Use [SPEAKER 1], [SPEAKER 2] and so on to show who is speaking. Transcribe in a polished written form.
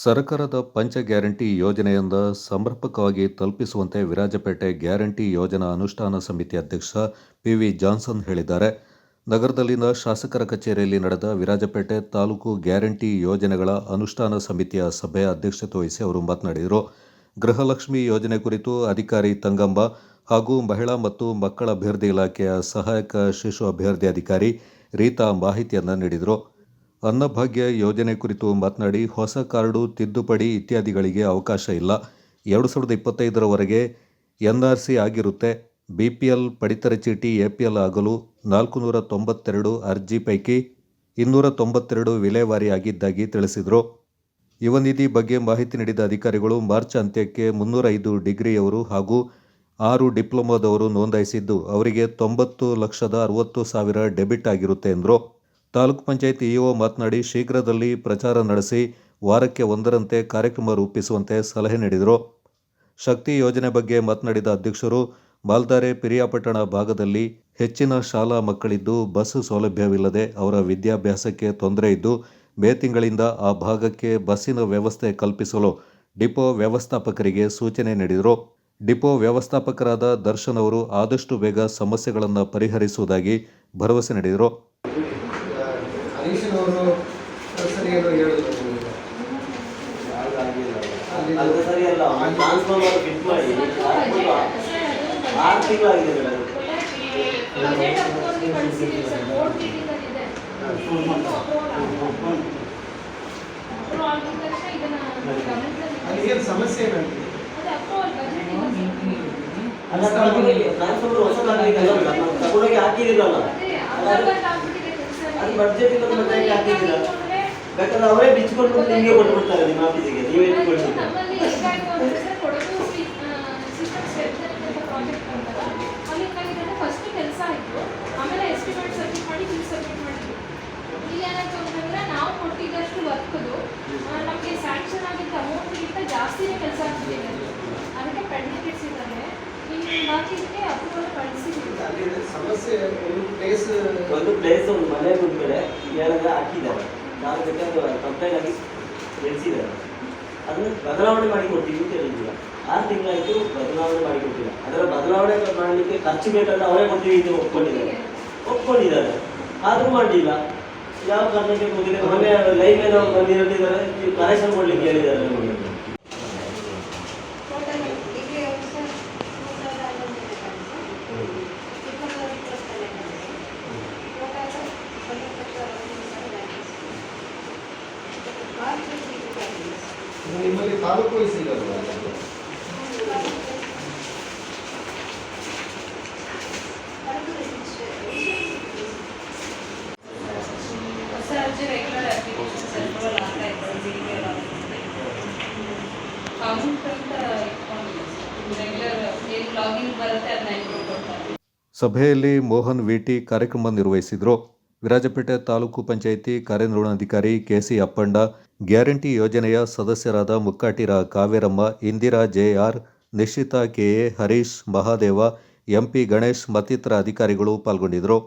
[SPEAKER 1] ಸರ್ಕಾರದ ಪಂಚ ಗ್ಯಾರಂಟಿ ಯೋಜನೆಯಿಂದ ಸಮರ್ಪಕವಾಗಿ ತಲುಪಿಸುವಂತೆ ವಿರಾಜಪೇಟೆ ಗ್ಯಾರಂಟಿ ಯೋಜನಾ ಅನುಷ್ಠಾನ ಸಮಿತಿ ಅಧ್ಯಕ್ಷ ಪಿವಿ ಜಾನ್ಸನ್ ಹೇಳಿದ್ದಾರೆ. ನಗರದಲ್ಲಿನ ಶಾಸಕರ ಕಚೇರಿಯಲ್ಲಿ ನಡೆದ ವಿರಾಜಪೇಟೆ ತಾಲೂಕು ಗ್ಯಾರಂಟಿ ಯೋಜನೆಗಳ ಅನುಷ್ಠಾನ ಸಮಿತಿಯ ಸಭೆಯ ಅಧ್ಯಕ್ಷತೆ ವಹಿಸಿ ಅವರು ಮಾತನಾಡಿದರು. ಗೃಹಲಕ್ಷ್ಮಿ ಯೋಜನೆ ಕುರಿತು ಅಧಿಕಾರಿ ತಂಗಂಬ ಹಾಗೂ ಮಹಿಳಾ ಮತ್ತು ಮಕ್ಕಳ ಅಭಿವೃದ್ಧಿ ಇಲಾಖೆಯ ಸಹಾಯಕ ಶಿಶು ಅಭಿವೃದ್ಧಿ ಅಧಿಕಾರಿ ರೀತಾ ಮಾಹಿತಿಯನ್ನು ನೀಡಿದರು. ಅನ್ನಭಾಗ್ಯ ಯೋಜನೆ ಕುರಿತು ಮಾತನಾಡಿ, ಹೊಸ ಕಾರ್ಡು ತಿದ್ದುಪಡಿ ಇತ್ಯಾದಿಗಳಿಗೆ ಅವಕಾಶ ಇಲ್ಲ. 2025ರವರೆಗೆ ಎನ್ಆರ್ಸಿ ಆಗಿರುತ್ತೆ. ಬಿಪಿಎಲ್ ಪಡಿತರ ಚೀಟಿ ಎಪಿಎಲ್ ಆಗಲು 492 ಅರ್ಜಿ ಪೈಕಿ 292 ವಿಲೇವಾರಿ ಆಗಿದ್ದಾಗಿ ತಿಳಿಸಿದರು. ಯುವ ನಿಧಿ ಬಗ್ಗೆ ಮಾಹಿತಿ ನೀಡಿದ ಅಧಿಕಾರಿಗಳು, ಮಾರ್ಚ್ ಅಂತ್ಯಕ್ಕೆ 305 ಡಿಗ್ರಿಯವರು ಹಾಗೂ 6 ಡಿಪ್ಲೊಮಾದವರು ನೋಂದಾಯಿಸಿದ್ದು, ಅವರಿಗೆ 90,60,000 ಡೆಬಿಟ್ ಆಗಿರುತ್ತೆ ಎಂದರು. ತಾಲೂಕು ಪಂಚಾಯತ್ ಇಒ ಮಾತನಾಡಿ, ಶೀಘ್ರದಲ್ಲಿ ಪ್ರಚಾರ ನಡೆಸಿ ವಾರಕ್ಕೆ ಒಂದರಂತೆ ಕಾರ್ಯಕ್ರಮ ರೂಪಿಸುವಂತೆ ಸಲಹೆ ನೀಡಿದರು. ಶಕ್ತಿ ಯೋಜನೆ ಬಗ್ಗೆ ಮಾತನಾಡಿದ ಅಧ್ಯಕ್ಷರು, ಮಾಲ್ದಾರೆ ಪಿರಿಯಾಪಟ್ಟಣ ಭಾಗದಲ್ಲಿ ಹೆಚ್ಚಿನ ಶಾಲಾ ಮಕ್ಕಳಿದ್ದು ಬಸ್ ಸೌಲಭ್ಯವಿಲ್ಲದೆ ಅವರ ವಿದ್ಯಾಭ್ಯಾಸಕ್ಕೆ ತೊಂದರೆ ಇದ್ದು, ಮೇ ತಿಂಗಳಿಂದ ಆ ಭಾಗಕ್ಕೆ ಬಸ್ಸಿನ ವ್ಯವಸ್ಥೆ ಕಲ್ಪಿಸಲು ಡಿಪೋ ವ್ಯವಸ್ಥಾಪಕರಿಗೆ ಸೂಚನೆ ನೀಡಿದರು. ಡಿಪೋ ವ್ಯವಸ್ಥಾಪಕರಾದ ದರ್ಶನ್ ಅವರು ಆದಷ್ಟು ಬೇಗ ಸಮಸ್ಯೆಗಳನ್ನು ಪರಿಹರಿಸುವುದಾಗಿ ಭರವಸೆ ನೀಡಿದರು.
[SPEAKER 2] ಸಮಸ್ಯೆ ಬೇಕಾದ್ರೆ ಅವರೇ ಬಿಚ್ಚಿಕೊಂಡು ನಿಮಗೆ ಕೊಟ್ಬಿಡ್ತಾರೆ ನಿಮ್ಮ ಆಫೀಸಿಗೆ. ನೀವೇ
[SPEAKER 3] ನಾವು ಕೊಟ್ಟಿದ್ದಷ್ಟು ವರ್ಕ್ದು ನಮಗೆ ಸ್ಯಾಂಕ್ಷನ್ ಆಗಿದ್ದ ಅಮೌಂಟ್ಗಿಂತ ಜಾಸ್ತಿನೇ ಕೆಲಸ ಆಗ್ತಿದೆ. ಅದಕ್ಕೆ ಪೆಂಡಿಂಗ್ ಇಟ್ಟಿದ್ದಾರೆ. ಬಾಕಿಗೆ ಅಪ್ರೂವಲ್ ಕಳಿಸಿದ್ದೀವಿ.
[SPEAKER 2] ಸಮಸ್ಯೆ ಒಂದು ಮನೆ ಮುಂದ್ಗಡೆ ಏನಾದ್ರೆ ಹಾಕಿದ್ದಾರೆ. ನಾವು ಬೇಕಾದ್ರೆ ಕಂಪ್ಲೇಂಟ್ ಆಗಿ ನಡೆಸಿದ್ದಾರೆ. ಅದನ್ನು ಬದಲಾವಣೆ ಮಾಡಿ ಕೊಡ್ತೀವಿ ಅಂತ ಹೇಳಿದ್ದಿಲ್ಲ. 6 ತಿಂಗಳಾಯಿತು, ಬದಲಾವಣೆ ಮಾಡಿ ಕೊಟ್ಟಿಲ್ಲ. ಅದರ ಬದಲಾವಣೆ ಮಾಡಲಿಕ್ಕೆ ಖರ್ಚು ಬೇಕಾದ್ರೆ ಅವರೇ ಕೊಡ್ತೀವಿ ಅಂತ ಒಪ್ಕೊಂಡಿದ್ದಾರೆ. ಆದರೂ ಮಾಡಲಿಲ್ಲ. ಯಾವ ಕಾರಣಕ್ಕೆ ಗೊತ್ತಿಲ್ಲ. ಮೊನ್ನೆ ಲೈವ್ ಮೇಲೆ ಬಂದಿರೋದಿದ್ದಾರೆ, ಕನೆಕ್ಷನ್ ಕೊಡ್ಲಿಕ್ಕೆ ಹೇಳಿದ್ದಾರೆ ನಮಗೆ. ನಿಮ್ಮಲ್ಲಿ ತಾಲೂಕು ವಹಿಸಿಲ್ಲ.
[SPEAKER 1] ಸಭೆಯಲ್ಲಿ ಮೋಹನ್ ವಿಟಿ ಕಾರ್ಯಕ್ರಮ ನಿರ್ವಹಿಸಿದರು. ವಿರಾಜಪೇಟೆ ತಾಲೂಕು ಪಂಚಾಯಿತಿ ಕಾರ್ಯನಿರ್ವಹಣಾಧಿಕಾರಿ ಕೆಸಿ ಅಪ್ಪಂಡ, ಗ್ಯಾರಂಟಿ ಯೋಜನೆಯ ಸದಸ್ಯರಾದ Mukkatira Kaveramma, Indira J R, Nishchita K A, Harish, Mahadeva, M P Ganesh ಮತ್ತಿತರ ಅಧಿಕಾರಿಗಳು ಪಾಲ್ಗೊಂಡಿದ್ದರು.